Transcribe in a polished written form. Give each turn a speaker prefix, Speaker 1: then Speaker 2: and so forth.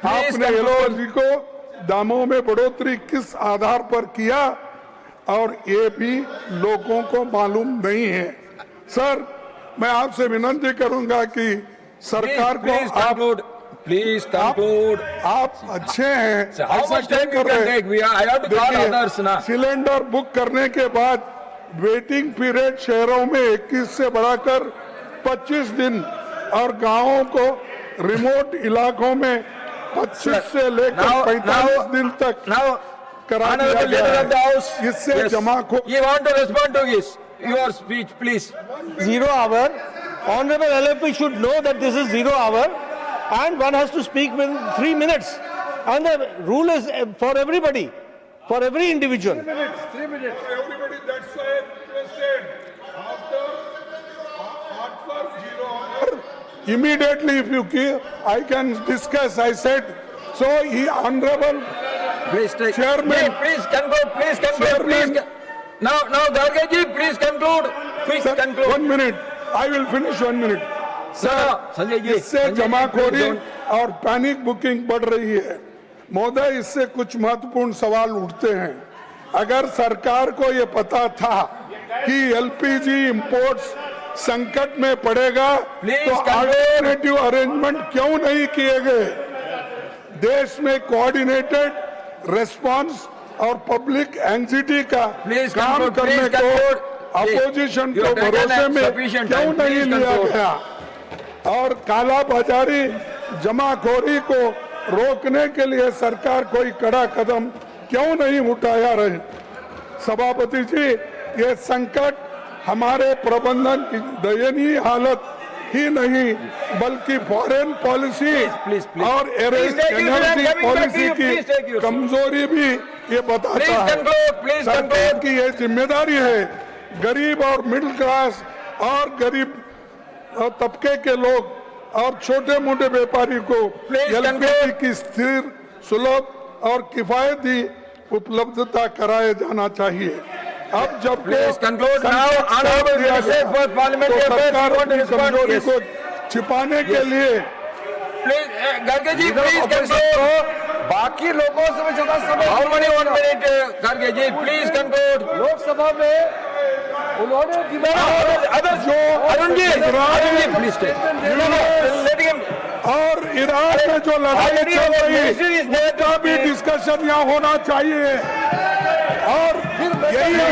Speaker 1: आपने एलओजी को दामों में बढ़ोतरी किस आधार पर किया और ये भी लोगों को मालूम नहीं है। सर, मैं आपसे विनती करूंगा कि सरकार को
Speaker 2: प्लीज कंक्लूड।
Speaker 1: आप अच्छे हैं, ऐसा क्यों कर रहे हैं?
Speaker 2: देखिए,
Speaker 1: सिलेंडर बुक करने के बाद वेटिंग पीरियड शहरों में 21 से बढ़ाकर 25 दिन और गांवों को रिमोट इलाकों में 25 से लेकर 45 दिन तक करा दिया गया है। इससे जमाखोर।
Speaker 2: You want to respond to this? Your speech, please.
Speaker 3: 0 hour. Honorable LFP should know that this is 0 hour, and one has to speak within 3 minutes. And the rule is for everybody, for every individual.
Speaker 1: 3 minutes. For everybody, that's why I requested after 0 hour, immediately if you give, I can discuss. I said, so he honorable
Speaker 2: Please take.
Speaker 1: Chairman.
Speaker 2: Please conclude. Please conclude.
Speaker 1: Chairman.
Speaker 2: Please. Now, Garge ji, please conclude. Please
Speaker 1: Sir,
Speaker 2: conclude.
Speaker 1: 1 minute. I will finish 1 minute.
Speaker 2: Sanjay ji,
Speaker 1: इससे जमाखोरी और panic booking बढ़ रही है। महोदय, इससे कुछ महत्वपूर्ण सवाल उठते हैं। अगर सरकार को ये पता था कि एलपीजी इंपोर्ट्स संकट में पड़ेगा तो अल्टरनेटिव अरेंजमेंट क्यों नहीं किए गए? देश में कोऑर्डिनेटेड रेस्पॉन्स और पब्लिक एंग्जाइटी का काम करने को अपोजिशन को भरोसे में क्यों नहीं लिया गया? और काला बाजारी जमाखोरी को रोकने के लिए सरकार कोई कड़ा कदम क्यों नहीं उठाया रहे? सभापति जी, ये संकट हमारे प्रबंधन की दयनीय हालत ही नहीं बल्कि फॉरेन पॉलिसी और एनर्जी पॉलिसी की कमजोरी भी ये बताता है। सरकार की ये जिम्मेदारी है गरीब और मिडिल क्लास और गरीब तबके के लोग और छोटे मोटे व्यापारी को एलपीजी की स्थिर, सुलभ और किफायती उपलब्धता कराया जाना चाहिए। अब जब सरकार अपनी कमजोरी को छिपाने के लिए
Speaker 2: गार्गे जी, प्लीज
Speaker 3: बाकी लोगों से भी ज्यादा समय।
Speaker 2: How many 1 minute Kharge ji, please conclude.
Speaker 3: Lok Sabha में उन्होंने
Speaker 2: अरुण जी प्लीज
Speaker 1: और ईरान में जो लड़ाई चल रही है उसका भी डिस्कशन यहाँ होना चाहिए और यही